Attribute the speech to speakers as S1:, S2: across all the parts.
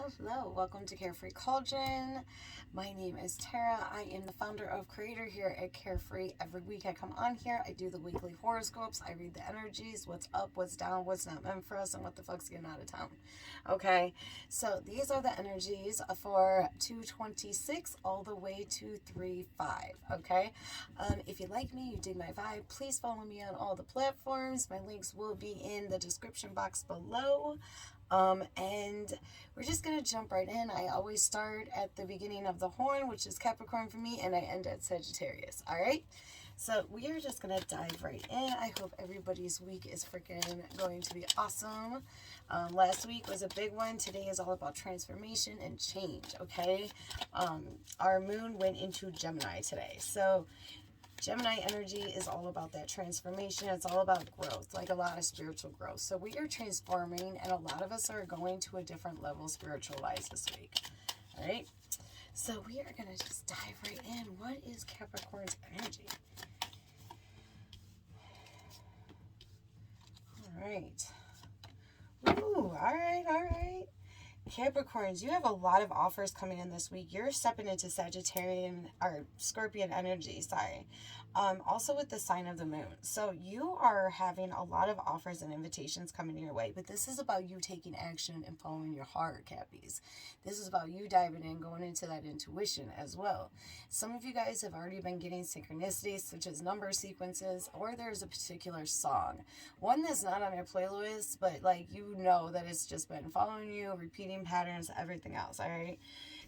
S1: Hello, welcome to Carefree Cauldron. My name is Tara. I am the founder of Creator here at Carefree. Every week I come on here, I do the weekly horoscopes, I read the energies, what's up, what's down, what's not meant for us, and what the fuck's getting out of town. Okay, so these are the energies for 226 all the way to 35. Okay, if you like me, you dig my vibe, please follow me on all the platforms. My links will be in the description box below. And we're just going to jump right in. I always start at the beginning of the horn, which is Capricorn for me, and I end at Sagittarius. All right. So we are just going to dive right in. I hope everybody's week is freaking going to be awesome. Last week was a big one. Today is all about transformation and change. Okay. Our moon went into Gemini today. So Gemini energy is all about that transformation. It's all about growth, like a lot of spiritual growth. So we are transforming, and a lot of us are going to a different level spiritual-wise this week. All right? So we are going to just dive right in. What is Capricorn's energy? All right. Ooh, all right. Capricorns, you have a lot of offers coming in this week. You're stepping into Sagittarian or Scorpion energy, sorry. Also with the sign of the moon. So you are having a lot of offers and invitations coming your way, but this is about you taking action and following your heart, Cappies. This is about you diving in, going into that intuition as well. Some of you guys have already been getting synchronicities, such as number sequences, or there's a particular song. One that's not on your playlist, but like you know that it's just been following you, repeating patterns, everything else, all right?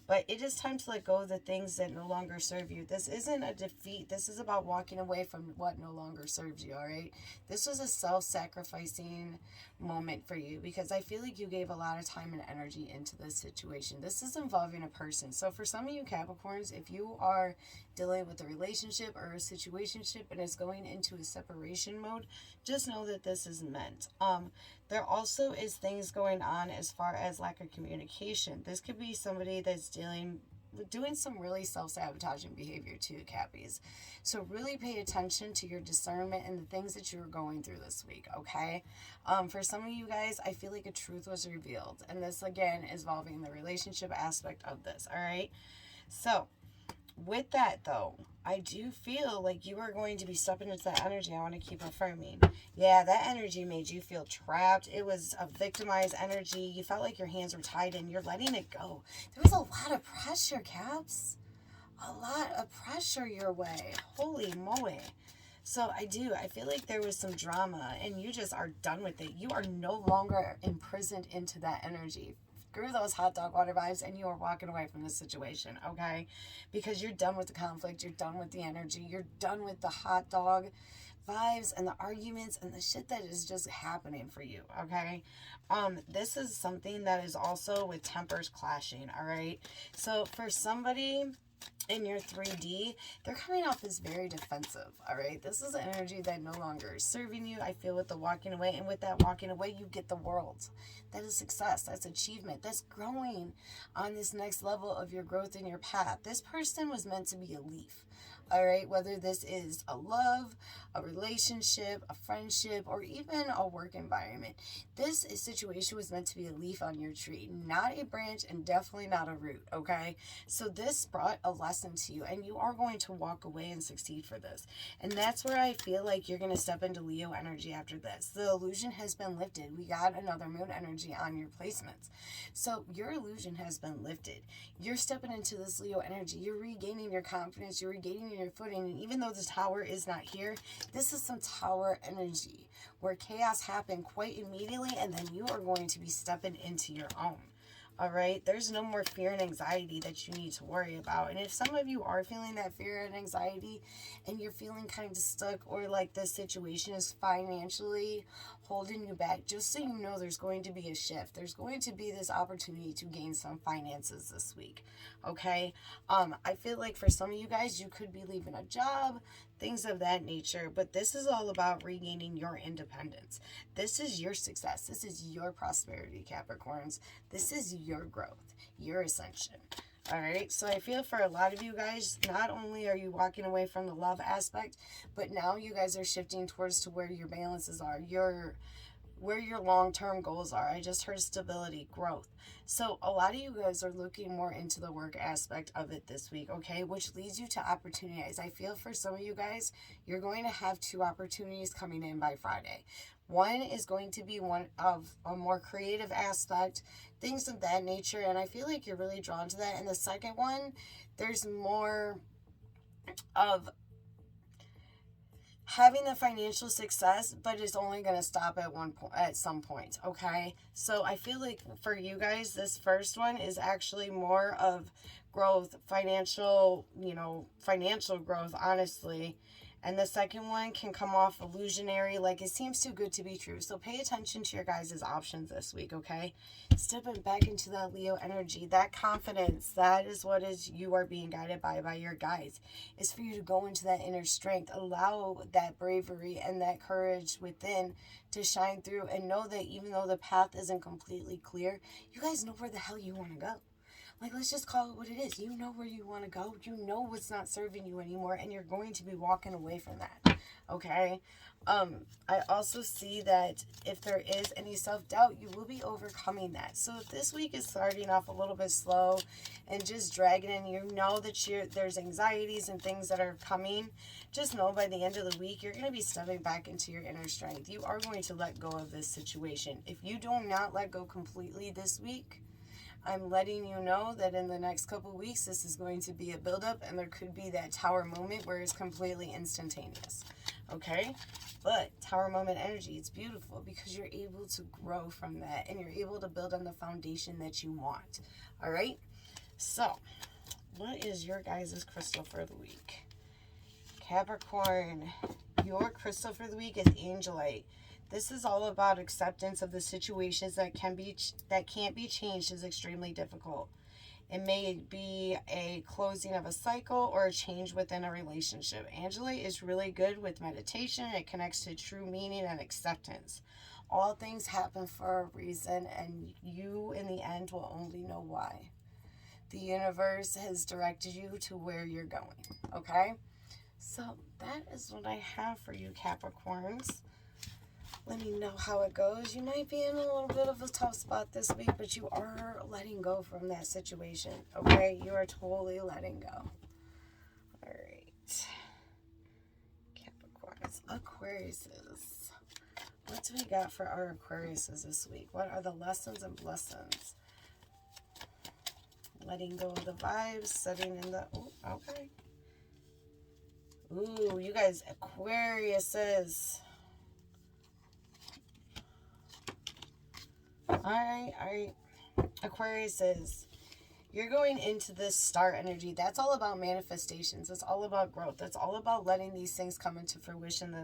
S1: But it is time to let go of the things that no longer serve you. This isn't a defeat. This is about walking away from what no longer serves you, all right? This was a self-sacrificing moment for you because I feel like you gave a lot of time and energy into this situation. This is involving a person. So for some of you Capricorns, if you are dealing with a relationship or a situationship and it's going into a separation mode, just know that this is meant. There also is things going on as far as lack of communication. This could be somebody that's doing some really self-sabotaging behavior too, Cappies. So really pay attention to your discernment and the things that you're going through this week, okay? For some of you guys, I feel like a truth was revealed. And this, again, is involving the relationship aspect of this, all right? So with that, though, I do feel like you are going to be stepping into that energy. I want to keep affirming. Yeah, that energy made you feel trapped. It was a victimized energy. You felt like your hands were tied and you're letting it go. There was a lot of pressure, Caps. A lot of pressure your way. Holy moly. So I feel like there was some drama and you just are done with it. You are no longer imprisoned into that energy. Screw those hot dog water vibes and you are walking away from this situation, okay? Because you're done with the conflict, you're done with the energy, you're done with the hot dog vibes and the arguments and the shit that is just happening for you, okay? This is something that is also with tempers clashing, all right? So for somebody in your 3D, they're coming off as very defensive, all right? This is energy that no longer is serving you, I feel, with the walking away. And with that walking away, you get the world. That is success. That's achievement. That's growing on this next level of your growth in your path. This person was meant to be a leaf, all right? Whether this is a love, a relationship, a friendship, or even a work environment. This situation was meant to be a leaf on your tree, not a branch and definitely not a root, okay? So this brought a lesson to you and you are going to walk away and succeed for this. And that's where I feel like you're going to step into Leo energy after this. The illusion has been lifted. We got another moon energy on your placements. So your illusion has been lifted. You're stepping into this Leo energy. You're regaining your confidence. You're regaining your footing. And even though the tower is not here, this is some tower energy where chaos happened quite immediately and then you are going to be stepping into your own. All right, there's no more fear and anxiety that you need to worry about. And if some of you are feeling that fear and anxiety and you're feeling kind of stuck or like this situation is financially holding you back, just so you know, there's going to be a shift. There's going to be this opportunity to gain some finances this week, okay? I feel like for some of you guys, you could be leaving a job, things of that nature, but this is all about regaining your independence. This is your success. This is your prosperity, Capricorns. This is your growth, your ascension. All right, so I feel for a lot of you guys, not only are you walking away from the love aspect, but now you guys are shifting towards to where your balances are. You're where your long-term goals are. I just heard stability, growth. So a lot of you guys are looking more into the work aspect of it this week, okay? Which leads you to opportunities. I feel for some of you guys, you're going to have 2 opportunities coming in by Friday. One is going to be one of a more creative aspect, things of that nature, and I feel like you're really drawn to that. And the second one, there's more of having the financial success, but it's only going to stop at at some point, okay? So I feel like for you guys, this first one is actually more of growth, financial growth, honestly. And the second one can come off illusionary, like it seems too good to be true. So pay attention to your guys' options this week, okay? Stepping back into that Leo energy, that confidence, that is what you are being guided by your guides. Is for you to go into that inner strength, allow that bravery and that courage within to shine through, and know that even though the path isn't completely clear, you guys know where the hell you want to go. Like, let's just call it what it is. You know where you want to go. You know what's not serving you anymore, and you're going to be walking away from that, okay? I also see that if there is any self-doubt, you will be overcoming that. So if this week is starting off a little bit slow and just dragging, and you know that there's anxieties and things that are coming, just know by the end of the week, you're going to be stepping back into your inner strength. You are going to let go of this situation. If you do not let go completely this week, I'm letting you know that in the next couple of weeks, this is going to be a buildup, and there could be that tower moment where it's completely instantaneous, okay? But tower moment energy, it's beautiful because you're able to grow from that, and you're able to build on the foundation that you want, all right? So, what is your guys' crystal for the week? Capricorn, your crystal for the week is Angelite. This is all about acceptance of the situations that can't be changed is extremely difficult. It may be a closing of a cycle or a change within a relationship. Angelite is really good with meditation. It connects to true meaning and acceptance. All things happen for a reason, and you in the end will only know why. The universe has directed you to where you're going, okay? So that is what I have for you, Capricorns. Let me know how it goes. You might be in a little bit of a tough spot this week, but you are letting go from that situation, okay? You are totally letting go. All right. Capricorns. Aquariuses. What do we got for our Aquariuses this week? What are the lessons and blessings? Letting go of the vibes, setting in the... Oh, okay. Ooh, you guys, Aquariuses. All right. Aquariuses, you're going into this star energy. That's all about manifestations. It's all about growth. It's all about letting these things come into fruition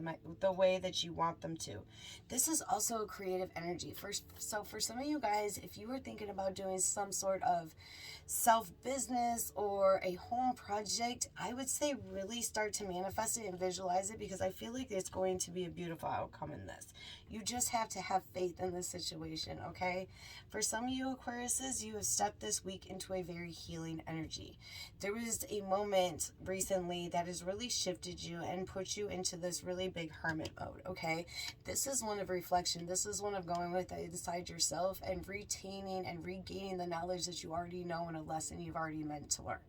S1: the way that you want them to. This is also a creative energy. So for some of you guys, if you were thinking about doing some sort of self-business or a home project, I would say really start to manifest it and visualize it, because I feel like it's going to be a beautiful outcome in this. You just have to have faith in this situation, okay? For some of you Aquariuses, you have stepped this week into a very healing energy. There was a moment recently that has really shifted you and put you into this really big hermit mode, okay? This is one of reflection. This is one of going with inside yourself and retaining and regaining the knowledge that you already know and a lesson you've already meant to learn.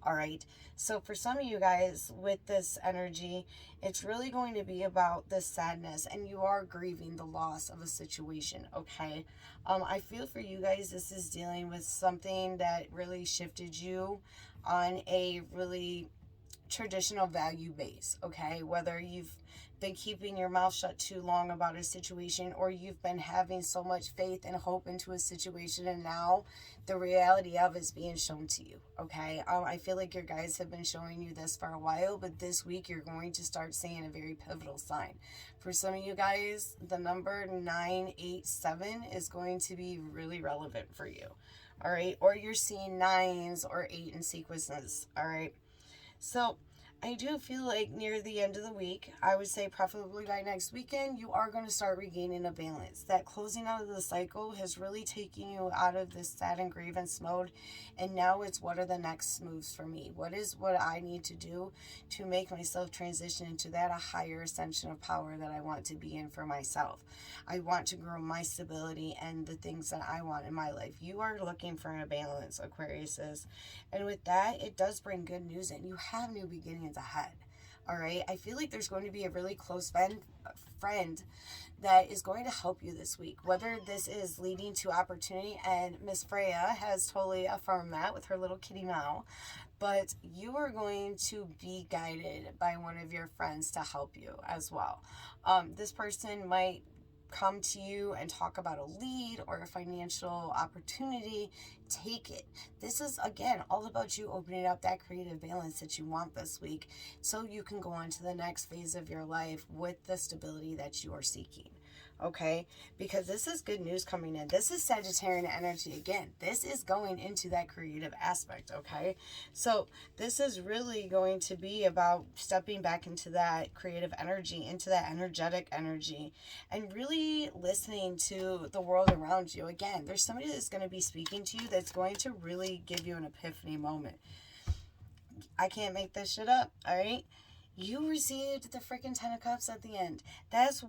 S1: All right, so for some of you guys with this energy, it's really going to be about this sadness, and you are grieving the loss of a situation, okay? I feel for you guys, this is dealing with something that really shifted you on a really traditional value base, okay? Whether you've been keeping your mouth shut too long about a situation, or you've been having so much faith and hope into a situation, and now the reality of it is being shown to you, okay? I feel like your guys have been showing you this for a while, but this week you're going to start seeing a very pivotal sign. For some of you guys, the number 987 is going to be really relevant for you, all right? Or you're seeing 9s or 8 in sequences, all right? So I do feel like near the end of the week, I would say preferably by next weekend, you are going to start regaining a balance. That closing out of the cycle has really taken you out of this sad and grievance mode. And now it's, what are the next moves for me? What is what I need to do to make myself transition into that a higher ascension of power that I want to be in for myself? I want to grow my stability and the things that I want in my life. You are looking for a balance, Aquarius is. And with that, it does bring good news in. You have new beginnings ahead. All right. I feel like there's going to be a really close friend that is going to help you this week, whether this is leading to opportunity, and Miss Freya has totally affirmed that with her little kitty meow, but you are going to be guided by one of your friends to help you as well. This person might come to you and talk about a lead or a financial opportunity. Take it. This is, again, all about you opening up that creative balance that you want this week, so you can go on to the next phase of your life with the stability that you are seeking. Okay, because this is good news coming in. This is Sagittarian energy again. This is going into that creative aspect. Okay, so this is really going to be about stepping back into that creative energy, into that energetic energy, and really listening to the world around you. Again, there's somebody that's going to be speaking to you that's going to really give you an epiphany moment. I can't make this shit up. All right. You received the freaking 10 of Cups at the end. That's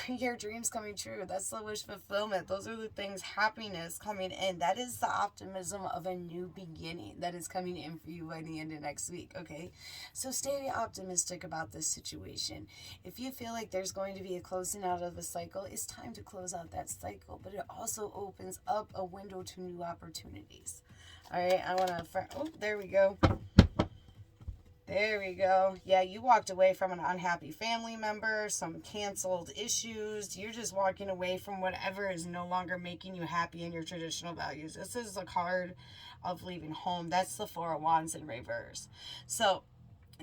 S1: your dreams coming true. That's the wish fulfillment. Those are the things, happiness coming in. That is the optimism of a new beginning that is coming in for you by the end of next week, okay? So stay optimistic about this situation. If you feel like there's going to be a closing out of a cycle, it's time to close out that cycle. But it also opens up a window to new opportunities. All right, I want to... Oh, there we go. There we go. Yeah, you walked away from an unhappy family member, some canceled issues. You're just walking away from whatever is no longer making you happy in your traditional values. This is a card of leaving home. That's the Four of Wands in reverse. So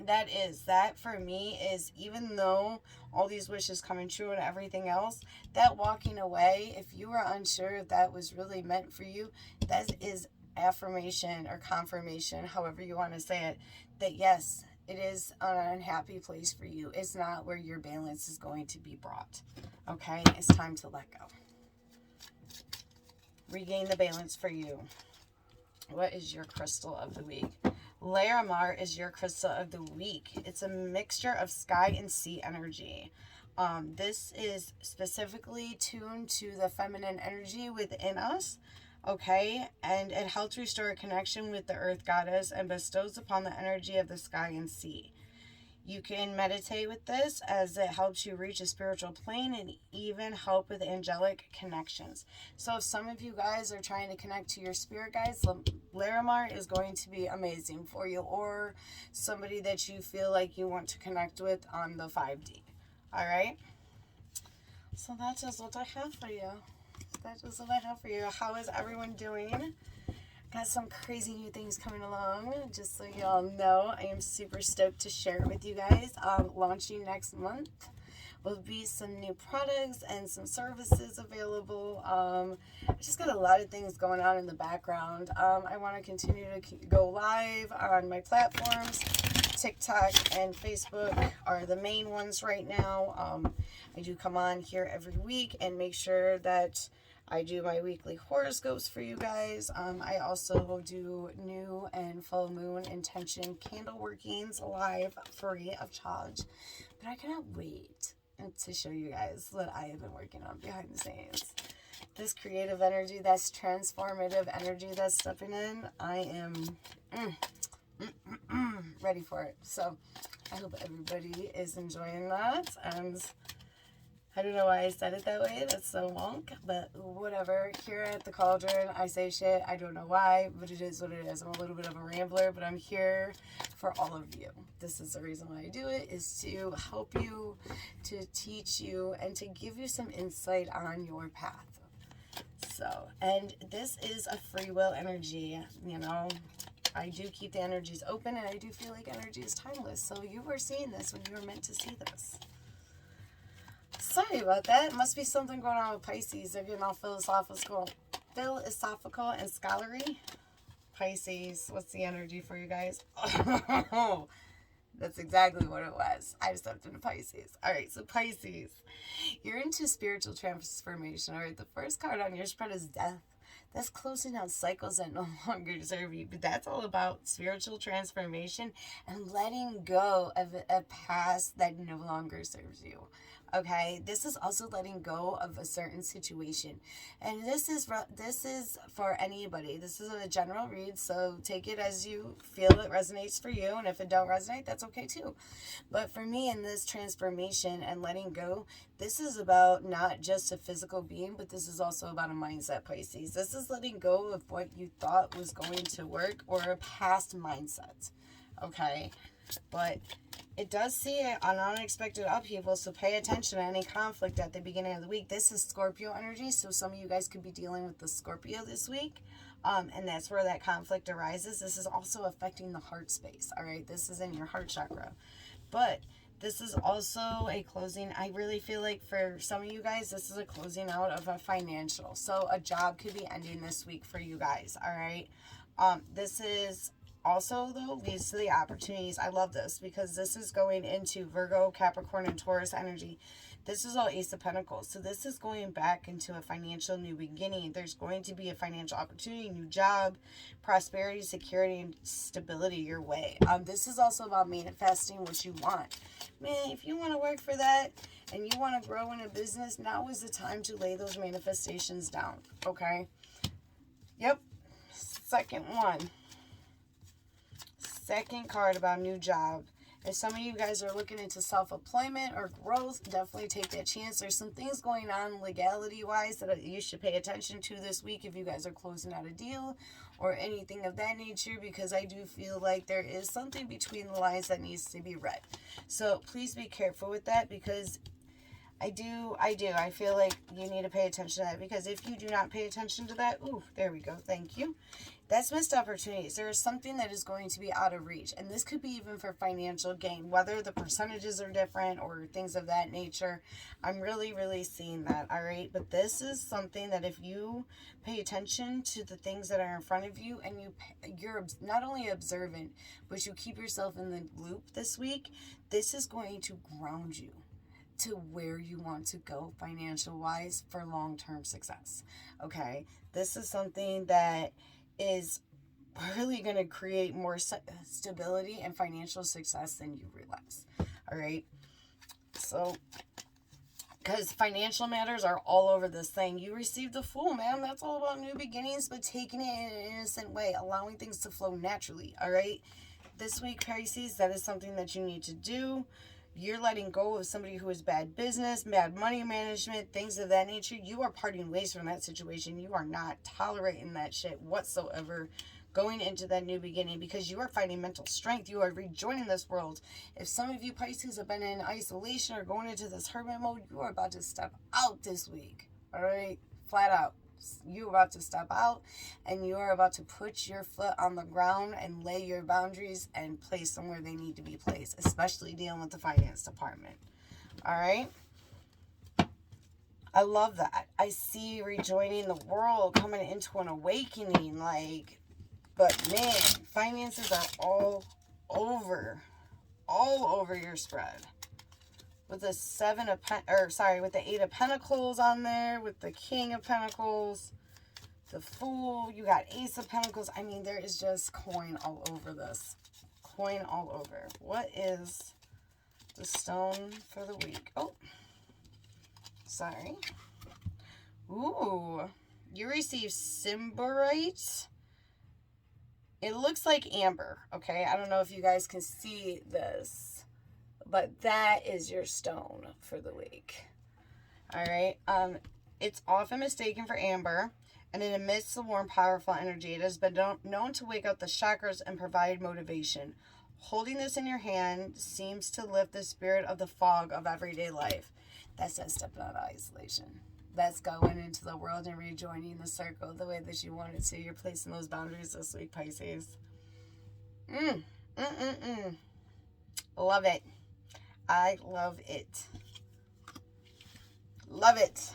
S1: that for me is, even though all these wishes coming true and everything else, that walking away, if you were unsure if that was really meant for you, that is affirmation or confirmation, however you want to say it, that yes, it is an unhappy place for you. It's not where your balance is going to be brought. Okay, it's time to let go. Regain the balance for you. What is your crystal of the week? Larimar is your crystal of the week. It's a mixture of sky and sea energy. This is specifically tuned to the feminine energy within us. Okay, and it helps restore a connection with the earth goddess and bestows upon the energy of the sky and sea. You can meditate with this, as it helps you reach a spiritual plane and even help with angelic connections. So if some of you guys are trying to connect to your spirit guides, Larimar is going to be amazing for you, or somebody that you feel like you want to connect with on the 5D. All right, so that's just what I have for you. That's just what I have for you. How is everyone doing? Got some crazy new things coming along, just so y'all know. I am super stoked to share it with you guys. Launching next month will be some new products and some services available. I just got a lot of things going on in the background. I want to continue to go live on my platforms. TikTok and Facebook are the main ones right now. I do come on here every week and make sure that I do my weekly horoscopes for you guys. I also do new and full moon intention candle workings live, free of charge. But I cannot wait to show you guys what I have been working on behind the scenes. This creative energy, that's transformative energy that's stepping in, I am ready for it. So I hope everybody is enjoying that, and I don't know why I said it that way. That's so wonk, but whatever. Here at the Cauldron, I say shit. I don't know why, but it is what it is. I'm a little bit of a rambler, but I'm here for all of you. This is the reason why I do it, is to help you, to teach you, and to give you some insight on your path. So, and this is a free will energy, you know. I do keep the energies open, and I do feel like energy is timeless. So you were seeing this when you were meant to see this. Sorry about that. It must be something going on with Pisces. They're getting all philosophical and scholarly. Pisces, what's the energy for you guys? Oh, That's exactly what it was. I stepped into Pisces. All right, so Pisces, you're into spiritual transformation. All right, the first card on your spread is Death. That's closing out cycles that no longer serve you. But that's all about spiritual transformation and letting go of a past that no longer serves you. Okay, this is also letting go of a certain situation, and this is for anybody. This is a general read, so take it as you feel it resonates for you, and if it don't resonate, that's okay too. But for me, in this transformation and letting go, this is about not just a physical being, but this is also about a mindset, Pisces. This is letting go of what you thought was going to work or a past mindset. Okay, but it does see an unexpected upheaval, so pay attention to any conflict at the beginning of the week. This is Scorpio energy, so some of you guys could be dealing with the Scorpio this week, and that's where that conflict arises. This is also affecting the heart space, all right? This is in your heart chakra. But this is also a closing. I really feel like for some of you guys, this is a closing out of a financial. So a job could be ending this week for you guys, all right? This is also, though, leads to the opportunities. I love this because this is going into Virgo, Capricorn, and Taurus energy. This is all Ace of Pentacles. So this is going back into a financial new beginning. There's going to be a financial opportunity, new job, prosperity, security, and stability your way. This is also about manifesting what you want. Man, if you want to work for that and you want to grow in a business, now is the time to lay those manifestations down. Okay? Yep. Second one. Second card about new job. If some of you guys are looking into self-employment or growth, definitely take that chance. There's some things going on legality-wise that you should pay attention to this week if you guys are closing out a deal or anything of that nature, because I do feel like there is something between the lines that needs to be read. So please be careful with that, because I feel like you need to pay attention to that, because if you do not pay attention to that, ooh, there we go, thank you. That's missed opportunities. There is something that is going to be out of reach, and this could be even for financial gain, whether the percentages are different or things of that nature. I'm really, really seeing that, all right? But this is something that if you pay attention to the things that are in front of you, and you're not only observant, but you keep yourself in the loop this week, this is going to ground you to where you want to go financial wise for long-term success. Okay, this is something that is really going to create more stability and financial success than you realize. All right, so because financial matters are all over this thing. You received the Fool, man. That's all about new beginnings, but taking it in an innocent way, allowing things to flow naturally. All right, this week, Pisces, that is something that you need to do. You're letting go of somebody who is bad business, bad money management, things of that nature. You are parting ways from that situation. You are not tolerating that shit whatsoever going into that new beginning, because you are finding mental strength. You are rejoining this world. If some of you Pisces have been in isolation or going into this hermit mode, you are about to step out this week. All right? Flat out. You're about to step out, and you are about to put your foot on the ground and lay your boundaries and place them where they need to be placed, especially dealing with the finance department. All right? I love that. I see rejoining the world, coming into an awakening, but man, finances are all over your spread. With the with the 8 of Pentacles on there, with the King of Pentacles, the Fool, you got Ace of Pentacles. I mean, there is just coin all over this. Coin all over. What is the stone for the week? Oh, sorry. Ooh, you receive Symborite. It looks like amber, okay? I don't know if you guys can see this, but that is your stone for the week. All right. It's often mistaken for amber, and it emits a warm, powerful energy. It has been known to wake up the chakras and provide motivation. Holding this in your hand seems to lift the spirit of the fog of everyday life. That's that stepping out of isolation. That's going into the world and rejoining the circle the way that you wanted to. You're placing those boundaries this week, Pisces. Love it. I love it. Love it.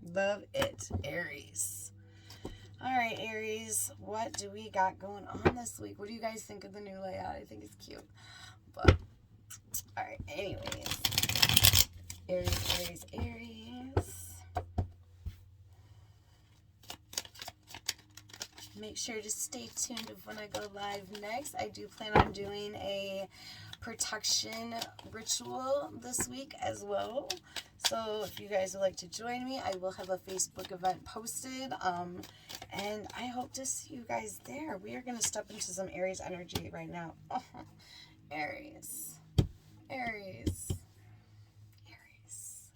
S1: Love it, Aries. All right, Aries, what do we got going on this week? What do you guys think of the new layout? I think it's cute. But, all right, anyways. Aries. Make sure to stay tuned when I go live next. I do plan on doing a protection ritual this week as well. So if you guys would like to join me, I will have a Facebook event posted. And I hope to see you guys there. We are going to step into some Aries energy right now. Aries.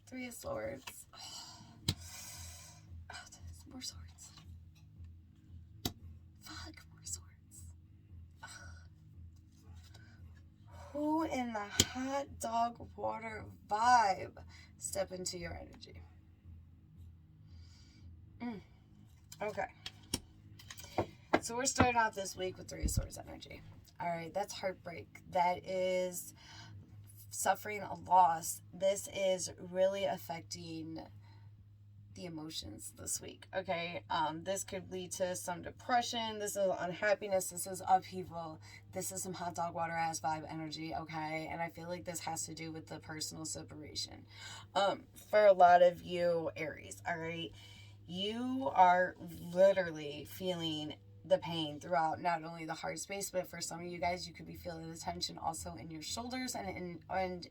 S1: Three of Swords. More swords. Fuck, more swords. Who in the hot dog water vibe step into your energy? Okay. So we're starting out this week with Three of Swords energy. All right, that's heartbreak. That is suffering a loss. This is really affecting the emotions this week, okay? This could lead to some depression. This is unhappiness. This is upheaval. This is some hot dog water ass vibe energy, okay? And I feel like this has to do with the personal separation. For a lot of you, Aries, all right? You are literally feeling the pain throughout not only the heart space, but for some of you guys, you could be feeling the tension also in your shoulders and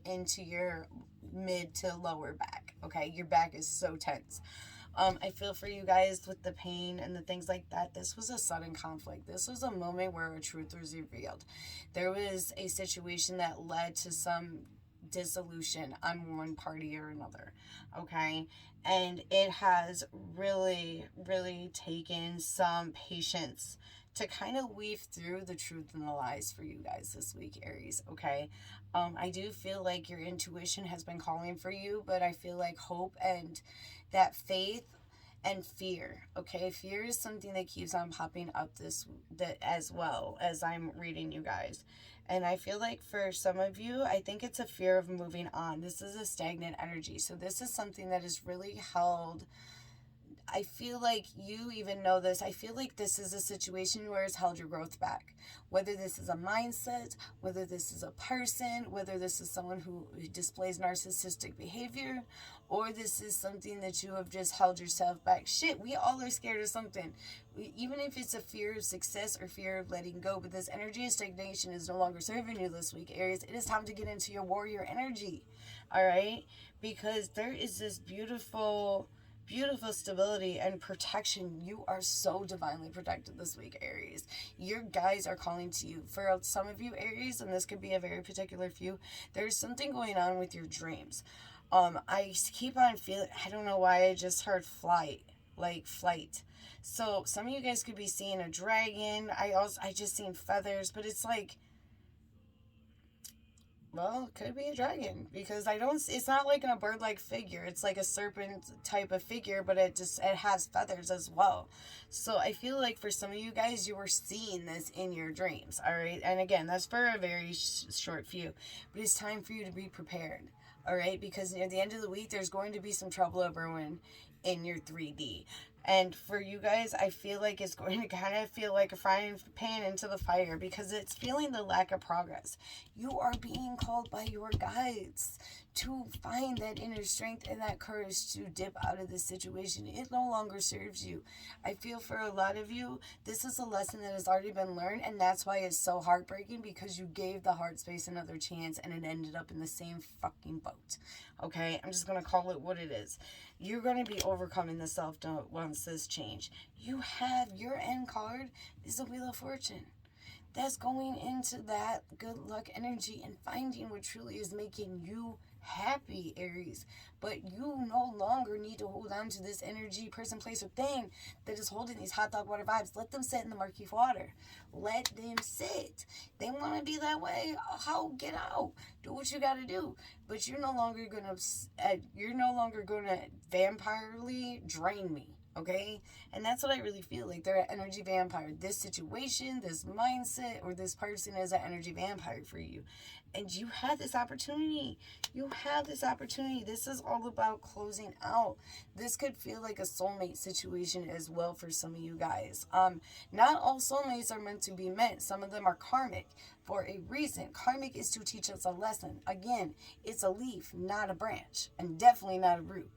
S1: into your mid to lower back. Okay, your back is so tense. I feel for you guys with the pain and the things like that. This was a sudden conflict. This was a moment where a truth was revealed. There was a situation that led to some dissolution on one party or another. Okay, and it has really taken some patience to kind of weave through the truth and the lies for you guys this week, Aries, okay? I do feel like your intuition has been calling for you, but I feel like hope and that faith and fear, okay? Fear is something that keeps on popping up as well as I'm reading you guys. And I feel like for some of you, I think it's a fear of moving on. This is a stagnant energy. So this is something that is really held. I feel like you even know this. I feel like this is a situation where it's held your growth back. Whether this is a mindset, whether this is a person, whether this is someone who displays narcissistic behavior, or this is something that you have just held yourself back. Shit, we all are scared of something. Even if it's a fear of success or fear of letting go, but this energy of stagnation is no longer serving you this week, Aries. It is time to get into your warrior energy, all right? Because there is this beautiful stability and protection. You are so divinely protected this week, Aries. Your guides are calling to you. For some of you, Aries, and this could be a very particular few, there's something going on with your dreams. I keep on feeling, I don't know why I just heard flight. So some of you guys could be seeing a dragon. I just seen feathers, but it's like, well, it could be a dragon because it's not like in a bird-like figure. It's like a serpent type of figure, but it has feathers as well. So I feel like for some of you guys, you were seeing this in your dreams, all right? And again, that's for a very short few, but it's time for you to be prepared, all right? Because near the end of the week, there's going to be some trouble brewing in your 3D. And for you guys, I feel like it's going to kind of feel like a frying pan into the fire because it's feeling the lack of progress. You are being called by your guides to find that inner strength and that courage to dip out of this situation. It no longer serves you. I feel for a lot of you, this is a lesson that has already been learned, and that's why it's so heartbreaking because you gave the heart space another chance and it ended up in the same fucking boat. Okay, I'm just going to call it what it is. You're going to be overcoming the self-doubt once this change. You have your end card is the Wheel of Fortune. That's going into that good luck energy and finding what truly is making you happy, Aries. But you no longer need to hold on to this energy, person, place, or thing that is holding these hot dog water vibes. Let them sit in the murky water. Let them sit. They want to be that way. How? Get out. Do what you got to do. But you're no longer gonna vampirely drain me. okay? And that's what I really feel like. They're an energy vampire. This situation, this mindset, or this person is an energy vampire for you. And you had this opportunity. You have this opportunity. This is all about closing out. This could feel like a soulmate situation as well for some of you guys. Not all soulmates are meant to be met. Some of them are karmic for a reason. Karmic is to teach us a lesson. Again, it's a leaf, not a branch, and definitely not a root.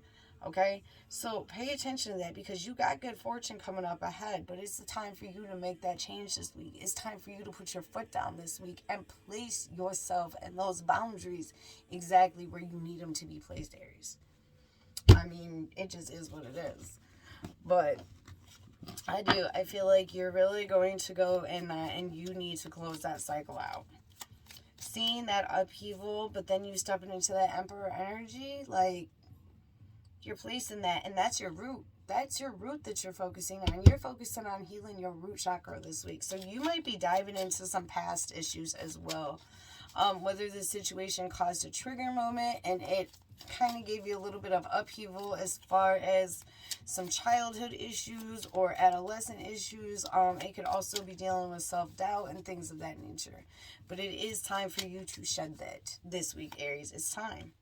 S1: Okay, so pay attention to that, because you got good fortune coming up ahead, but it's the time for you to make that change this week. It's time for you to put your foot down this week and place yourself and those boundaries exactly where you need them to be placed, Aries. I mean, it just is what it is. But I feel like you're really going to go in that, and you need to close that cycle out. Seeing that upheaval, but then you stepping into that Emperor energy, like, you're placing that, and that's your root. That's your root that you're focusing on. You're focusing on healing your root chakra this week. So you might be diving into some past issues as well. Whether the situation caused a trigger moment and it kind of gave you a little bit of upheaval as far as some childhood issues or adolescent issues. It could also be dealing with self-doubt and things of that nature. But it is time for you to shed that this week, Aries. It's time.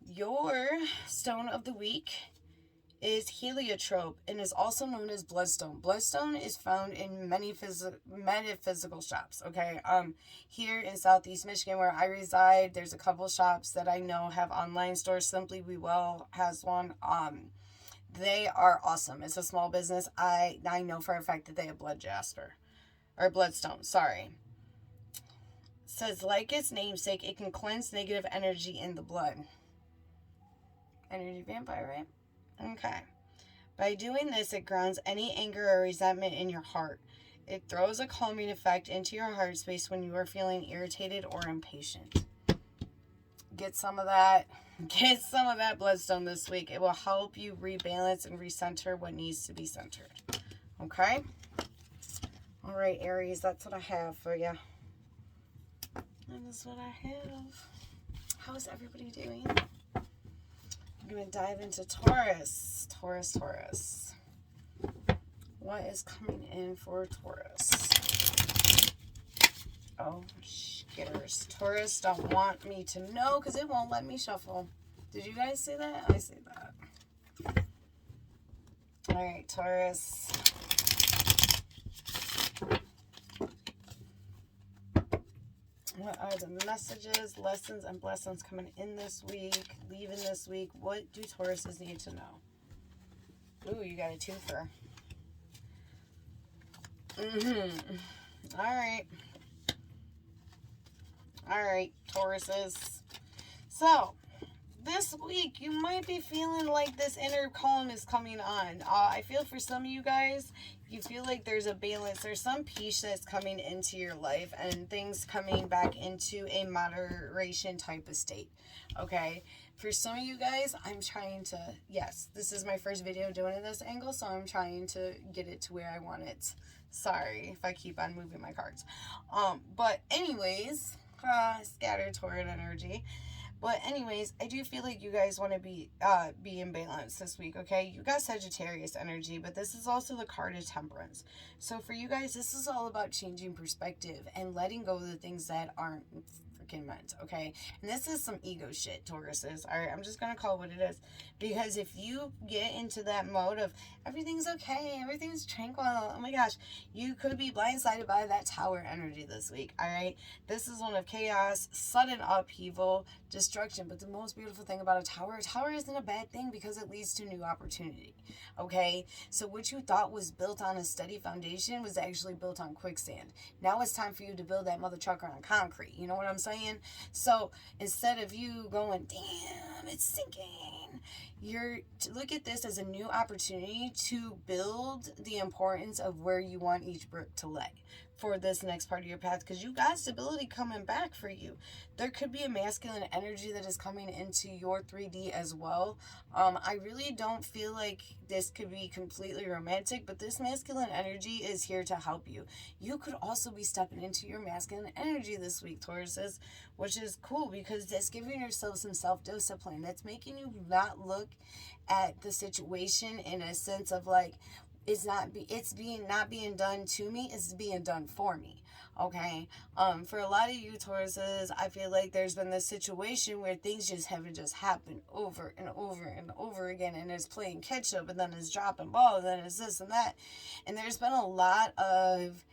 S1: Your stone of the week is heliotrope and is also known as bloodstone. Bloodstone is found in many metaphysical shops, okay? Here in Southeast Michigan where I reside, there's a couple shops that I know have online stores. Simply We Well has one. They are awesome. It's a small business. I know for a fact that they have bloodstone, sorry. It says, like its namesake, it can cleanse negative energy in the blood. Energy vampire, right? Okay. By doing this, it grounds any anger or resentment in your heart. It throws a calming effect into your heart space when you are feeling irritated or impatient. Get some of that bloodstone this week. It will help you rebalance and recenter what needs to be centered. Okay? All right, Aries, that's what I have for you. That is what I have. How's everybody doing? I'm going to dive into Taurus. Taurus. What is coming in for Taurus? Oh, skitters. Taurus don't want me to know because it won't let me shuffle. Did you guys see that? I see that. All right, Taurus. What are the messages, lessons, and blessings coming in this week, leaving this week? What do Tauruses need to know? Ooh, you got a twofer. All right, Tauruses. So, this week, you might be feeling like this inner calm is coming on. I feel for some of you guys, you feel like there's a balance. There's some peace that's coming into your life and things coming back into a moderation type of state. Okay? For some of you guys, I'm trying to, yes, this is my first video doing it this angle, so I'm trying to get it to where I want it. Sorry if I keep on moving my cards. But anyways, scattered toward energy. But anyways, I do feel like you guys want to be in balance this week, okay? You got Sagittarius energy, but this is also the card of Temperance. So for you guys, this is all about changing perspective and letting go of the things that aren't freaking meant, okay? And this is some ego shit, Tauruses, all right? I'm just going to call it what it is. Because if you get into that mode of everything's okay, everything's tranquil, oh my gosh, you could be blindsided by that Tower energy this week, all right? This is one of chaos, sudden upheaval, destruction. But the most beautiful thing about a tower isn't a bad thing because it leads to new opportunity, okay? So what you thought was built on a steady foundation was actually built on quicksand. Now it's time for you to build that mother trucker on concrete. You know what I'm saying? So instead of you going, damn, it's sinking, look at this as a new opportunity to build the importance of where you want each brick to lay. for this next part of your path, because you got stability coming back for you. There could be a masculine energy that is coming into your 3D as well. I really don't feel like this could be completely romantic, but this masculine energy is here to help you. You could also be stepping into your masculine energy this week, Tauruses, which is cool because that's giving yourself some self-discipline. That's making you not look at the situation in a sense of like, it's not being done to me, it's being done for me. Okay. For a lot of you Tauruses, I feel like there's been this situation where things just haven't just happened over and over and over again, and it's playing catch up, and then it's dropping ball, and then it's this and that. And there's been a lot of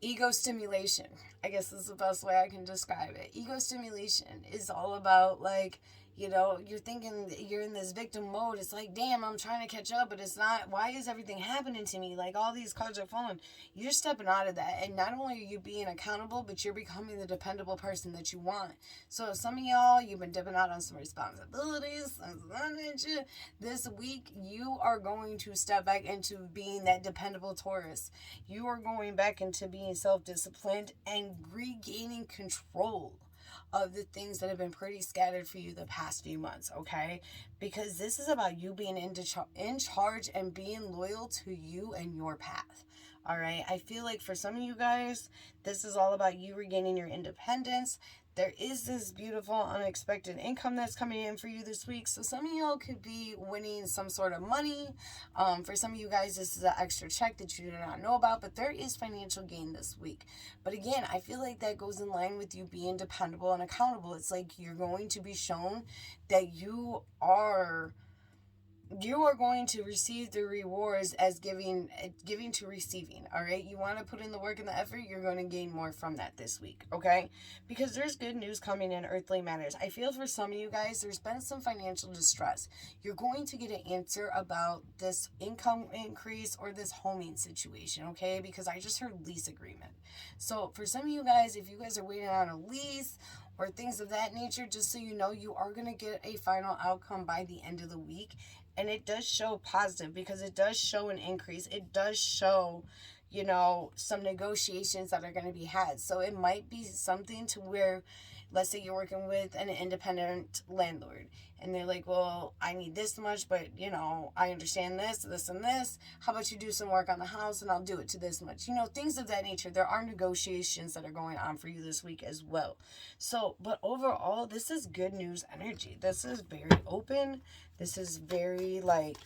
S1: ego stimulation. I guess is the best way I can describe it. Ego stimulation is all about like, you know, you're thinking you're in this victim mode. It's like, damn, I'm trying to catch up, but it's not. Why is everything happening to me? Like, all these cards are falling. You're stepping out of that. And not only are you being accountable, but you're becoming the dependable person that you want. So some of y'all, you've been dipping out on some responsibilities. This week, you are going to step back into being that dependable Taurus. You are going back into being self-disciplined and regaining control of the things that have been pretty scattered for you the past few months, okay? Because this is about you being in charge and being loyal to you and your path, all right? I feel like for some of you guys, this is all about you regaining your independence. There is this beautiful unexpected income that's coming in for you this week. So some of y'all could be winning some sort of money. For some of you guys, this is an extra check that you do not know about, but there is financial gain this week. But again, I feel like that goes in line with you being dependable and accountable. It's like you're going to be shown that you are going to receive the rewards as giving to receiving, all right? You want to put in the work and the effort, you're going to gain more from that this week, okay? Because there's good news coming in earthly matters. I feel for some of you guys, there's been some financial distress. You're going to get an answer about this income increase or this homing situation, okay? Because I just heard lease agreement. So for some of you guys, if you guys are waiting on a lease or things of that nature, just so you know, you are going to get a final outcome by the end of the week. And it does show positive because it does show an increase. It does show, you know, some negotiations that are going to be had. So it might be something to where, let's say you're working with an independent landlord and they're like, well, I need this much, but, you know, I understand this, this, and this. How about you do some work on the house and I'll do it to this much? You know, things of that nature. There are negotiations that are going on for you this week as well. So, but overall, this is good news energy. This is very open. This is very like,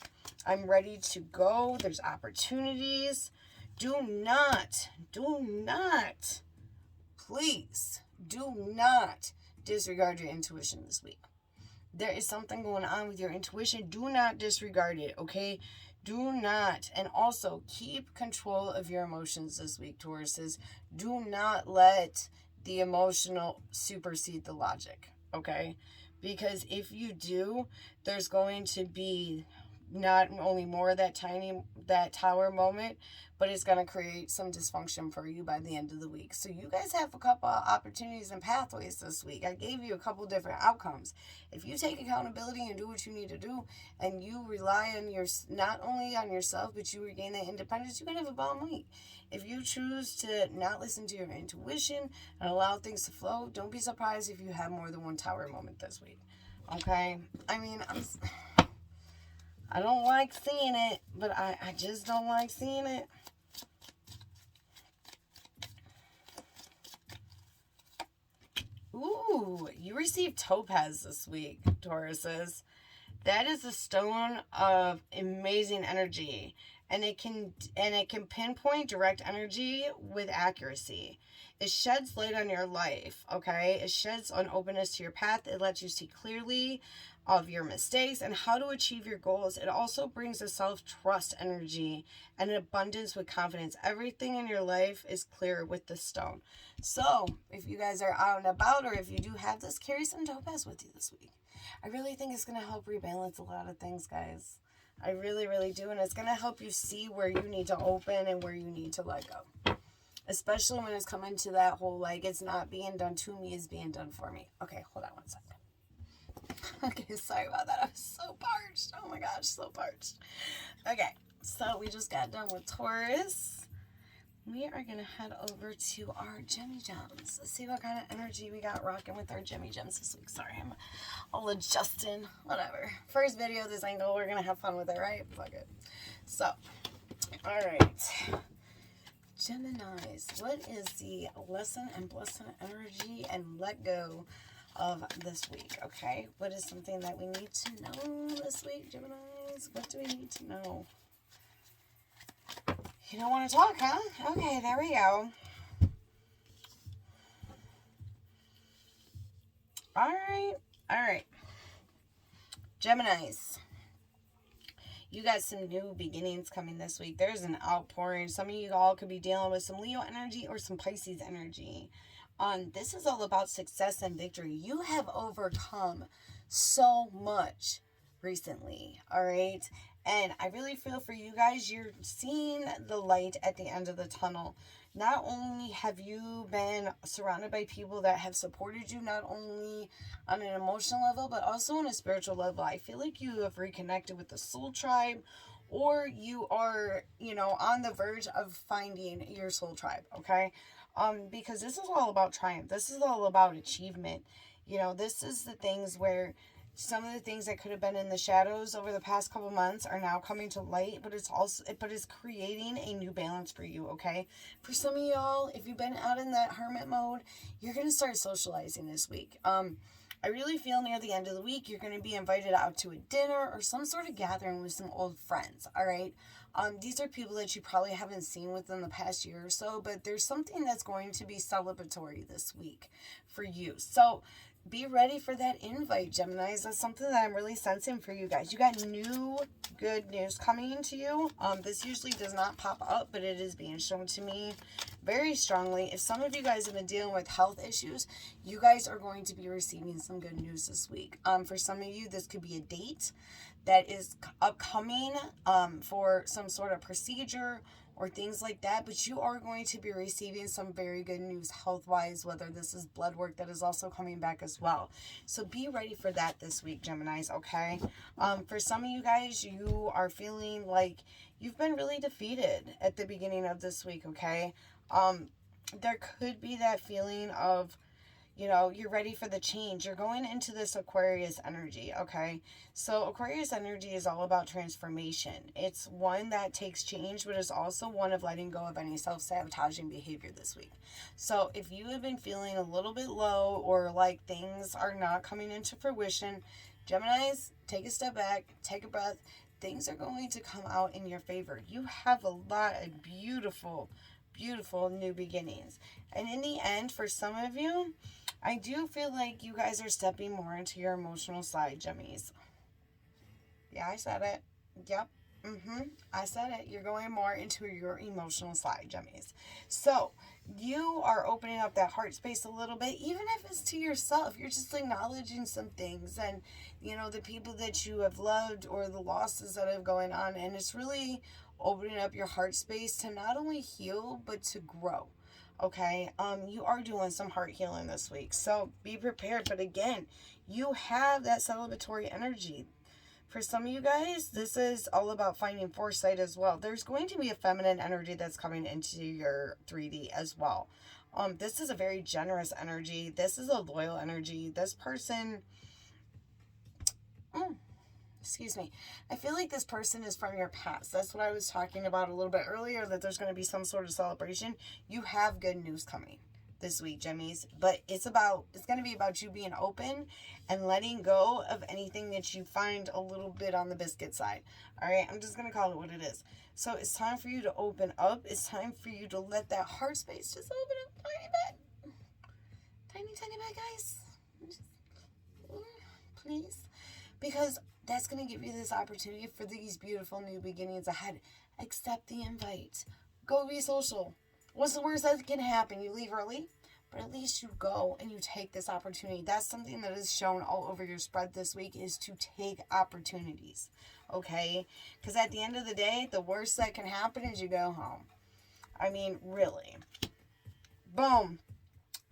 S1: I'm ready to go. There's opportunities. Do not, please, do not disregard your intuition this week. There is something going on with your intuition. Do not disregard it, okay? Do not. And also, keep control of your emotions this week, Tauruses. Do not let the emotional supersede the logic, okay? Because if you do, there's going to be not only more of that tower moment, but it's going to create some dysfunction for you by the end of the week. So you guys have a couple of opportunities and pathways this week. I gave you a couple different outcomes. If you take accountability and do what you need to do, and you rely on not only on yourself, but you regain that independence, you're going to have a bomb week. If you choose to not listen to your intuition and allow things to flow, don't be surprised if you have more than one tower moment this week. Okay? I mean, I don't like seeing it, but I just don't like seeing it. Ooh, you received topaz this week, Tauruses. That is a stone of amazing energy, and it can pinpoint direct energy with accuracy. It sheds light on your life, okay? It sheds an openness to your path. It lets you see clearly of your mistakes and how to achieve your goals. It also brings a self-trust energy and an abundance with confidence. Everything in your life is clear with this stone. So if you guys are out and about, or if you do have this, carry some topaz with you this week. I really think it's going to help rebalance a lot of things, guys. I really, really do. And it's going to help you see where you need to open and where you need to let go. Especially when it's coming to that whole, like, it's not being done to me, it's being done for me. Okay, hold on one second. Okay, sorry about that. I'm so parched. Oh my gosh, so parched. Okay, so we just got done with Taurus. we are going to head over to our Gemmy Gems. Let's see what kind of energy we got rocking with our Gemmy Gems this week. Sorry, I'm all adjusting. Whatever. First video this angle, we're going to have fun with it, right? Fuck it. So, alright. Geminis, what is the lesson and blessing energy and let go of this week, okay? What is something that we need to know this week, Geminis? What do we need to know? You don't want to talk, huh? Okay, there we go. Alright. Geminis. You got some new beginnings coming this week. There's an outpouring. Some of you all could be dealing with some Leo energy or some Pisces energy. This is all about success and victory. You have overcome so much recently, all right? And I really feel for you guys, you're seeing the light at the end of the tunnel. Not only have you been surrounded by people that have supported you, not only on an emotional level, but also on a spiritual level. I feel like you have reconnected with the soul tribe, or you are, you know, on the verge of finding your soul tribe, okay? Because this is all about triumph. This is all about achievement. You know, this is the things where some of the things that could have been in the shadows over the past couple months are now coming to light, but it's creating a new balance for you, okay? For some of y'all, if you've been out in that hermit mode, you're going to start socializing this week. I really feel near the end of the week, you're going to be invited out to a dinner or some sort of gathering with some old friends, all right? These are people that you probably haven't seen within the past year or so, but there's something that's going to be celebratory this week for you. So be ready for that invite, Geminis. That's something that I'm really sensing for you guys. You got new good news coming to you. This usually does not pop up, but it is being shown to me very strongly. If some of you guys have been dealing with health issues, you guys are going to be receiving some good news this week. For some of you, this could be a date that is upcoming for some sort of procedure or things like that, but you are going to be receiving some very good news health-wise, whether this is blood work that is also coming back as well. So be ready for that this week, Geminis, okay? For some of you guys, you are feeling like you've been really defeated at the beginning of this week, okay? There could be that feeling of, you know, you're ready for the change. You're going into this Aquarius energy, okay? So Aquarius energy is all about transformation. It's one that takes change, but it's also one of letting go of any self-sabotaging behavior this week. So if you have been feeling a little bit low or like things are not coming into fruition, Geminis, take a step back, take a breath. Things are going to come out in your favor. You have a lot of beautiful new beginnings. And in the end, for some of you, I do feel like you guys are stepping more into your emotional side, Gemmies. Yeah, I said it. Yep. I said it. You're going more into your emotional side, Gemmies. So you are opening up that heart space a little bit, even if it's to yourself. You're just acknowledging some things and, you know, the people that you have loved or the losses that are going on. And it's really opening up your heart space to not only heal, but to grow. Okay, you are doing some heart healing this week, so be prepared. But again, you have that celebratory energy. For some of you guys, this is all about finding foresight as well. There's going to be a feminine energy that's coming into your 3D as well. This is a very generous energy. This is a loyal energy. This person... excuse me. I feel like this person is from your past. That's what I was talking about a little bit earlier, that there's going to be some sort of celebration. You have good news coming this week, Gemmies. But it's going to be about you being open and letting go of anything that you find a little bit on the biscuit side. All right? I'm just going to call it what it is. So it's time for you to open up. It's time for you to let that heart space just open up a tiny bit. Tiny bit, guys. Just, please. Because that's going to give you this opportunity for these beautiful new beginnings ahead. Accept the invite. Go be social. What's the worst that can happen? You leave early, but at least you go and you take this opportunity. That's something that is shown all over your spread this week, is to take opportunities, okay? Because at the end of the day, the worst that can happen is you go home. I mean, really. Boom.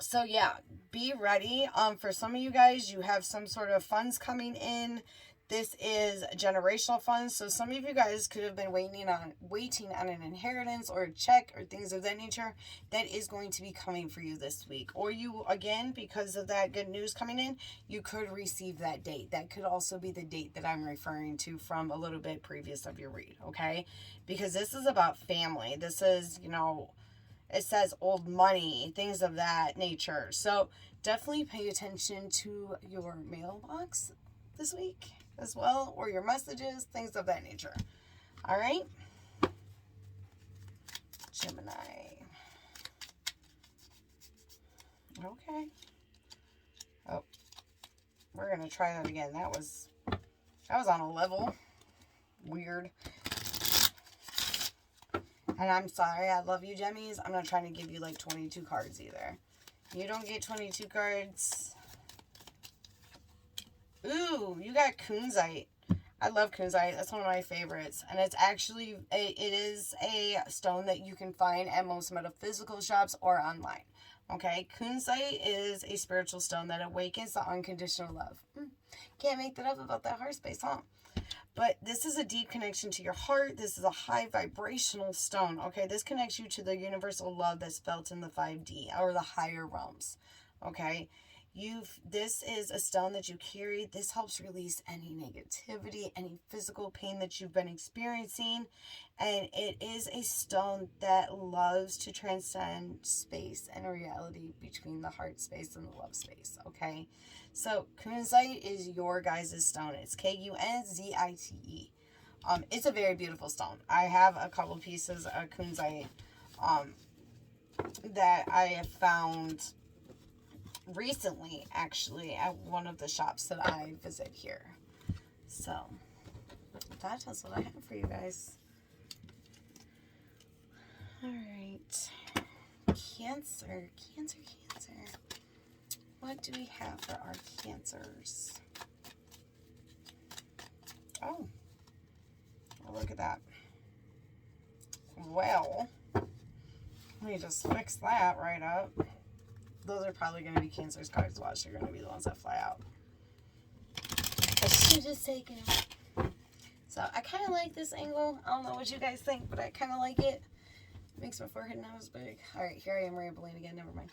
S1: So yeah, be ready. For some of you guys, you have some sort of funds coming in This is generational funds. So some of you guys could have been waiting on an inheritance or a check or things of that nature. That is going to be coming for you this week. Or you, again, because of that good news coming in, you could receive that date. That could also be the date that I'm referring to from a little bit previous of your read, okay? Because this is about family. This is, you know, it says old money, things of that nature. So definitely pay attention to your mailbox this week as well, or your messages, things of that nature. All right, Gemini. Okay. Oh, we're gonna try that again. That was on a level. Weird. And I'm sorry, I love you, Gemmies. I'm not trying to give you like 22 cards either. You don't get 22 cards. Ooh, you got kunzite. I love kunzite. That's one of my favorites. And it's actually, it is a stone that you can find at most metaphysical shops or online. Okay, kunzite is a spiritual stone that awakens the unconditional love. Can't make that up about that heart space, huh? But this is a deep connection to your heart. This is a high vibrational stone. Okay, this connects you to the universal love that's felt in the 5D or the higher realms. Okay, this is a stone that you carry. This helps release any negativity, any physical pain that you've been experiencing. And it is a stone that loves to transcend space and reality between the heart space and the love space. Okay, so kunzite is your guys' stone. It's Kunzite. It's a very beautiful stone. I have a couple pieces of kunzite that I have found recently, actually, at one of the shops that I visit here. So that is what I have for you guys. All right, Cancer. What do we have for our Cancers? Oh, look at that. Well, let me just fix that right up. Those are probably going to be Cancer's cards. Watch, they're going to be the ones that fly out. I should have taken it. So I kind of like this angle. I don't know what you guys think, but I kind of like it. Makes my forehead not as big. All right, here I am rambling again. Never mind.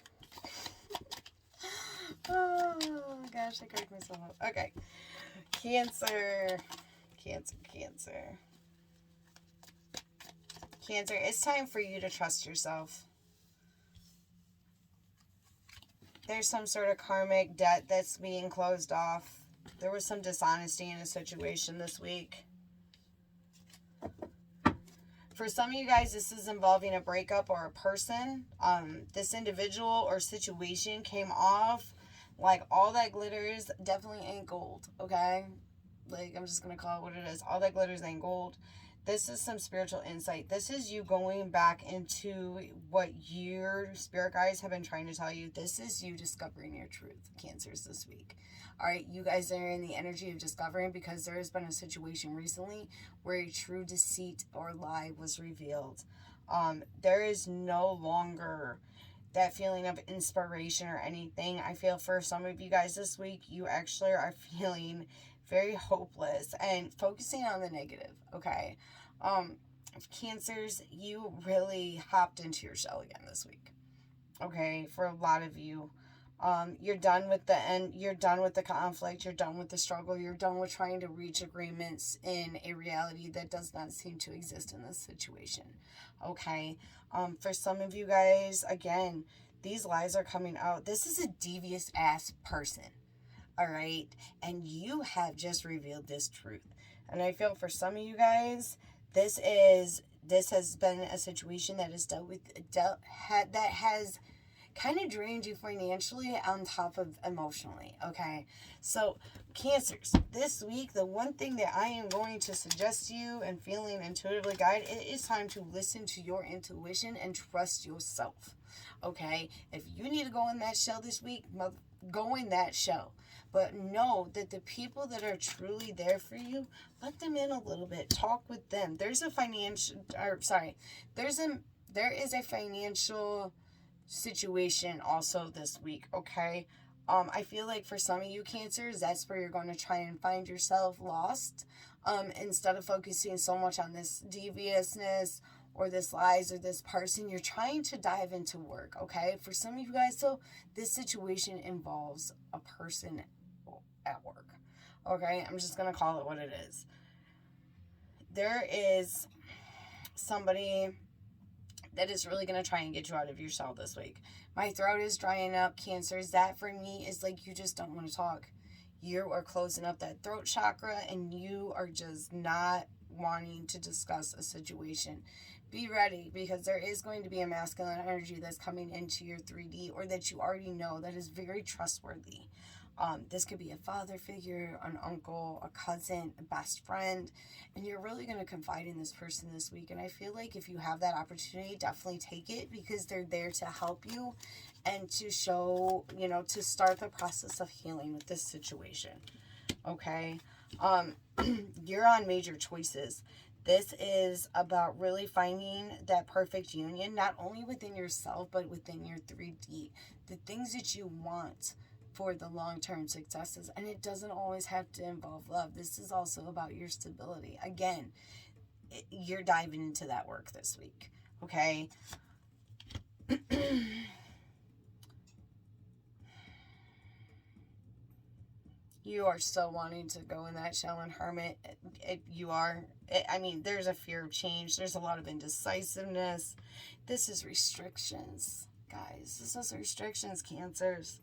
S1: Oh gosh, I cracked myself up. Okay, Cancer. It's time for you to trust yourself. There's some sort of karmic debt that's being closed off. There was some dishonesty in a situation this week. For some of you guys, this is involving a breakup or a person. This individual or situation came off like all that glitters definitely ain't gold, okay? Like, I'm just going to call it what it is. All that glitters ain't gold. This is some spiritual insight. This is you going back into what your spirit guides have been trying to tell you. This is you discovering your truth, Cancers, this week. All right, you guys are in the energy of discovering because there has been a situation recently where a true deceit or lie was revealed. There is no longer that feeling of inspiration or anything. I feel for some of you guys this week, you actually are feeling very hopeless and focusing on the negative, okay? Cancers, you really hopped into your shell again this week, okay? For a lot of you, you're done with the end. You're done with the conflict. You're done with the struggle. You're done with trying to reach agreements in a reality that does not seem to exist in this situation, okay? For some of you guys, again, these lies are coming out. This is a devious ass person. All right, and you have just revealed this truth. And I feel for some of you guys, this has been a situation that is that has kind of drained you financially on top of emotionally, okay? So, Cancers, this week, the one thing that I am going to suggest to you and feeling intuitively guided, it is time to listen to your intuition and trust yourself, okay? If you need to go in that shell this week, go in that shell. But know that the people that are truly there for you, let them in a little bit. Talk with them. There is a financial situation also this week, okay? I feel like for some of you Cancers, that's where you're going to try and find yourself lost. Instead of focusing so much on this deviousness or this lies or this person, you're trying to dive into work, okay? For some of you guys, though, this situation involves a person at work, okay? I'm just going to call it what it is. There is somebody that is really going to try and get you out of your shell this week. My throat is drying up, Cancers. That for me is like you just don't want to talk. You are closing up that throat chakra and you are just not wanting to discuss a situation. Be ready, because there is going to be a masculine energy that's coming into your 3D, or that you already know, that is very trustworthy. This could be a father figure, an uncle, a cousin, a best friend, and you're really going to confide in this person this week. And I feel like if you have that opportunity, definitely take it, because they're there to help you and to show, to start the process of healing with this situation. Okay? You're on major choices. This is about really finding that perfect union, not only within yourself, but within your 3D. The things that you want for the long-term successes. And it doesn't always have to involve love. This is also about your stability. Again, you're diving into that work this week. Okay? You are so wanting to go in that shell and hermit. You are. There's a fear of change. There's a lot of indecisiveness. This is restrictions, guys. This is restrictions, Cancers.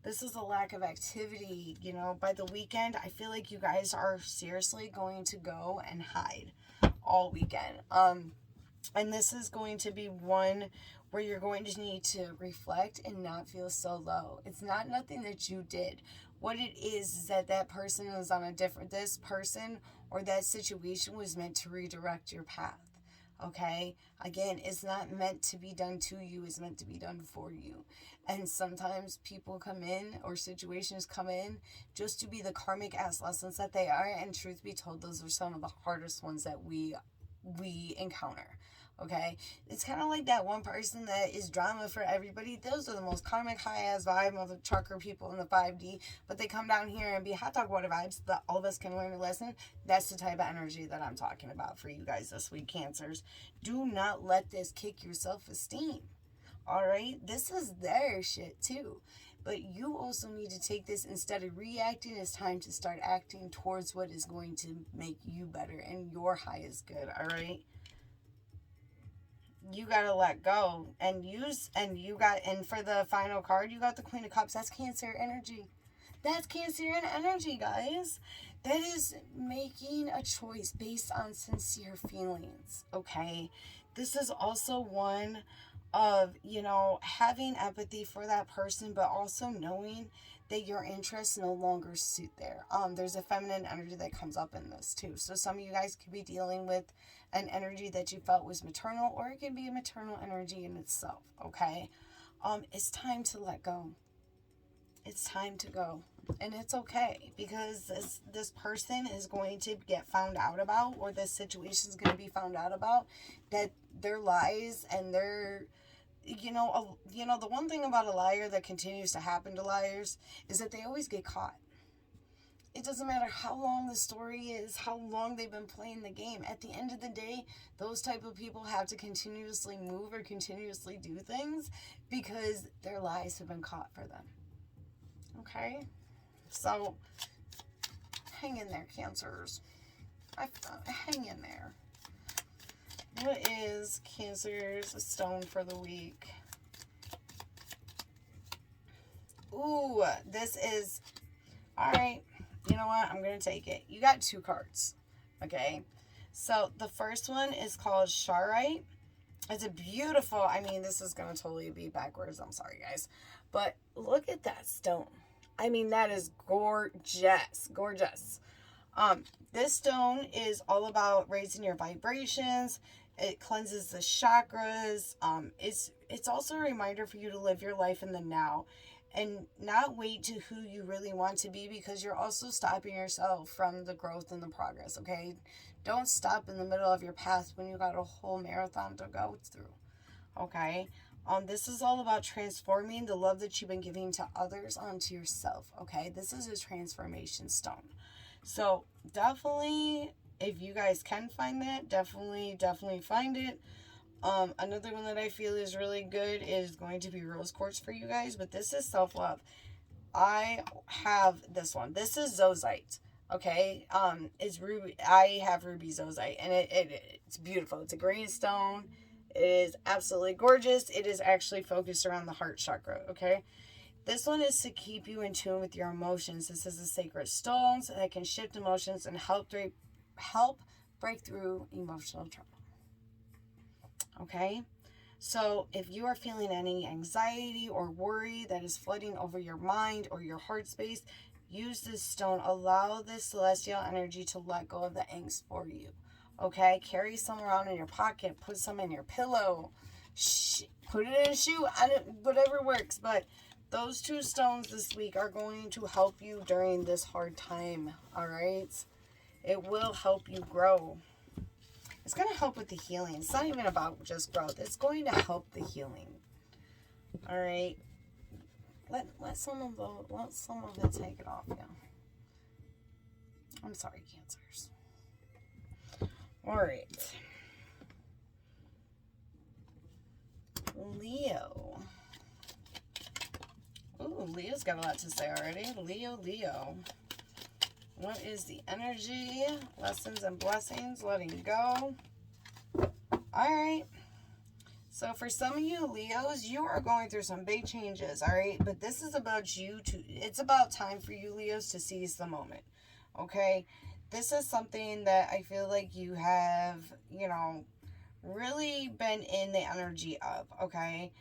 S1: This is a lack of activity. By the weekend, I feel like you guys are seriously going to go and hide all weekend. And this is going to be one where you're going to need to reflect and not feel so low. It's not nothing that you did. What it is that person is on this person or that situation was meant to redirect your path. Okay? Again, it's not meant to be done to you. It's meant to be done for you. And sometimes people come in, or situations come in, just to be the karmic ass lessons that they are. And truth be told, those are some of the hardest ones that we encounter. Okay? It's kind of like that one person that is drama for everybody. Those are the most karmic high-ass vibe of the trucker people in the 5D. But they come down here and be hot dog water vibes that all of us can learn a lesson. That's the type of energy that I'm talking about for you guys this week, Cancers. Do not let this kick your self-esteem. Alright? This is their shit too. But you also need to take this, instead of reacting, it's time to start acting towards what is going to make you better and your highest good. Alright? You gotta let go and for the final card, you got the Queen of Cups. That's Cancer energy. That's Cancerian energy, guys. That is making a choice based on sincere feelings, okay? This is also one of, having empathy for that person, but also knowing that your interests no longer suit there. There's a feminine energy that comes up in this too. So some of you guys could be dealing with an energy that you felt was maternal, or it can be a maternal energy in itself, okay? It's time to let go. It's time to go. And it's okay, because this person is going to get found out about, or this situation is going to be found out about, that their lies and their... the one thing about a liar that continues to happen to liars is that they always get caught. It doesn't matter how long the story is, how long they've been playing the game. At the end of the day, those type of people have to continuously move or continuously do things because their lies have been caught for them. Okay? So, hang in there, Cancers. Hang in there. What is Cancer's stone for the week? Ooh, this is... Alright, you know what? I'm going to take it. You got 2 cards. Okay? So, the first one is called Sharite. It's a beautiful... this is going to totally be backwards. I'm sorry, guys. But look at that stone. That is gorgeous. Gorgeous. This stone is all about raising your vibrations. It cleanses the chakras. It's also a reminder for you to live your life in the now and not wait to who you really want to be, because you're also stopping yourself from the growth and the progress, okay? Don't stop in the middle of your path when you got a whole marathon to go through, okay? This is all about transforming the love that you've been giving to others onto yourself, okay? This is a transformation stone. So definitely, if you guys can find that, definitely find it. Another one that I feel is really good is going to be rose quartz for you guys, but this is self-love. I have this one. This is Zozite. Okay, it's ruby. I have ruby Zozite, and it's beautiful. It's a green stone. It is absolutely gorgeous. It is actually focused around the heart chakra. Okay, this one is to keep you in tune with your emotions. This is a sacred stone that can shift emotions and help break through emotional trauma. Okay. So if you are feeling any anxiety or worry that is flooding over your mind or your heart space, use this stone. Allow this celestial energy to let go of the angst for you. Okay? Carry some around in your pocket. Put some in your pillow. Put it in a shoe. Whatever works. But those two stones this week are going to help you during this hard time. Alright? It will help you grow. It's going to help with the healing. It's not even about just growth. It's going to help the healing. All right. Let some of it take it off. Yeah. I'm sorry, Cancers. All right. Leo. Ooh, Leo's got a lot to say already. Leo. What is the energy? Lessons and blessings. Letting go. Alright. So for some of you Leos, you are going through some big changes. Alright. But this is about you to... It's about time for you Leos to seize the moment. Okay. This is something that I feel like you have, really been in the energy of. Okay.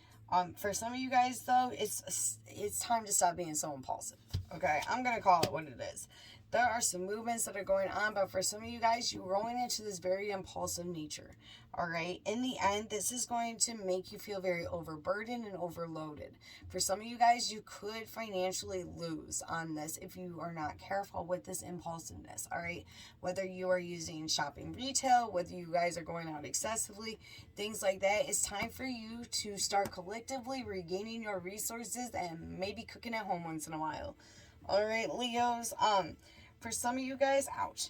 S1: For some of you guys though, it's time to stop being so impulsive. Okay. I'm going to call it what it is. There are some movements that are going on, but for some of you guys, you're rolling into this very impulsive nature, all right? In the end, this is going to make you feel very overburdened and overloaded. For some of you guys, you could financially lose on this if you are not careful with this impulsiveness, all right? Whether you are using shopping retail, whether you guys are going out excessively, things like that, it's time for you to start collectively regaining your resources and maybe cooking at home once in a while. All right, Leos, for some of you guys, ouch.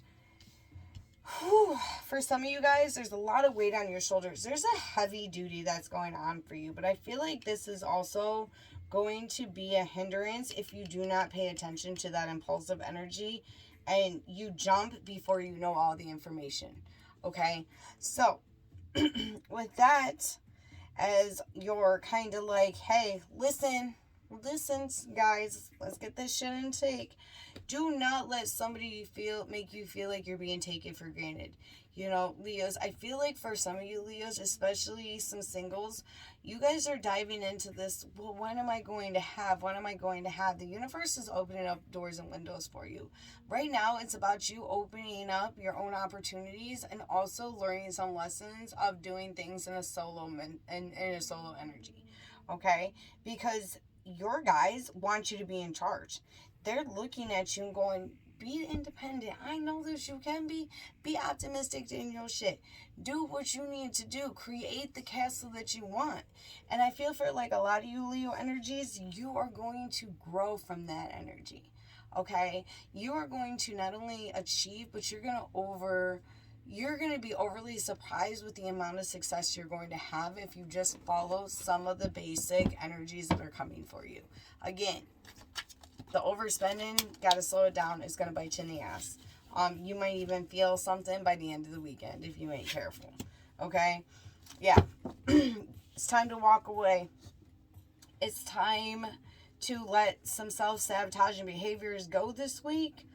S1: Whew. For some of you guys, there's a lot of weight on your shoulders. There's a heavy duty that's going on for you. But I feel like this is also going to be a hindrance if you do not pay attention to that impulsive energy and you jump before you know all the information. Okay? So, with that, as you're kind of like, hey, listen, guys, let's get this shit in take. Do not let somebody make you feel like you're being taken for granted. Leos, I feel like for some of you Leos, especially some singles, you guys are diving into this, well, when am I going to have? The universe is opening up doors and windows for you. Right now, it's about you opening up your own opportunities and also learning some lessons of doing things in a solo energy. Okay? Because your guys want you to be in charge. They're looking at you and going, be independent. I know that you can be. Be optimistic in your shit. Do what you need to do. Create the castle that you want. And I feel for like a lot of you Leo energies, you are going to grow from that energy. Okay? You are going to not only achieve, but you're going to be overly surprised with the amount of success you're going to have if you just follow some of the basic energies that are coming for you. Again, the overspending, gotta slow it down. It's gonna bite you in the ass. You might even feel something by the end of the weekend if you ain't careful. Okay? Yeah. It's time to walk away. It's time to let some self-sabotaging behaviors go this week.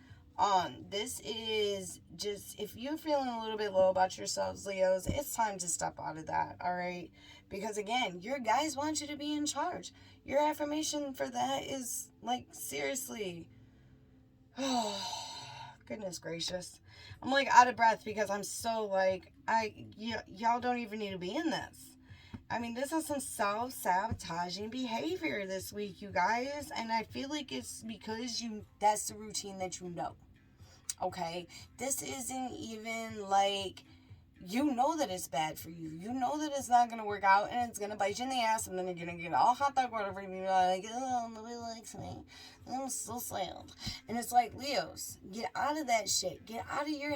S1: This is just, if you're feeling a little bit low about yourselves, Leos, it's time to step out of that, all right? Because again, your guys want you to be in charge. Your affirmation for that is like, seriously, oh, goodness gracious. I'm like out of breath because I'm so like, y'all don't even need to be in this. I mean, this is some self-sabotaging behavior this week, you guys. And I feel like it's because that's the routine that you know. Okay? This isn't even like you know that it's bad for you. You know that it's not going to work out and it's going to bite you in the ass, and then you're going to get all hot dog water from you. Like, oh, nobody likes me. I'm so sad. And it's like, Leos, get out of that shit. Get out of your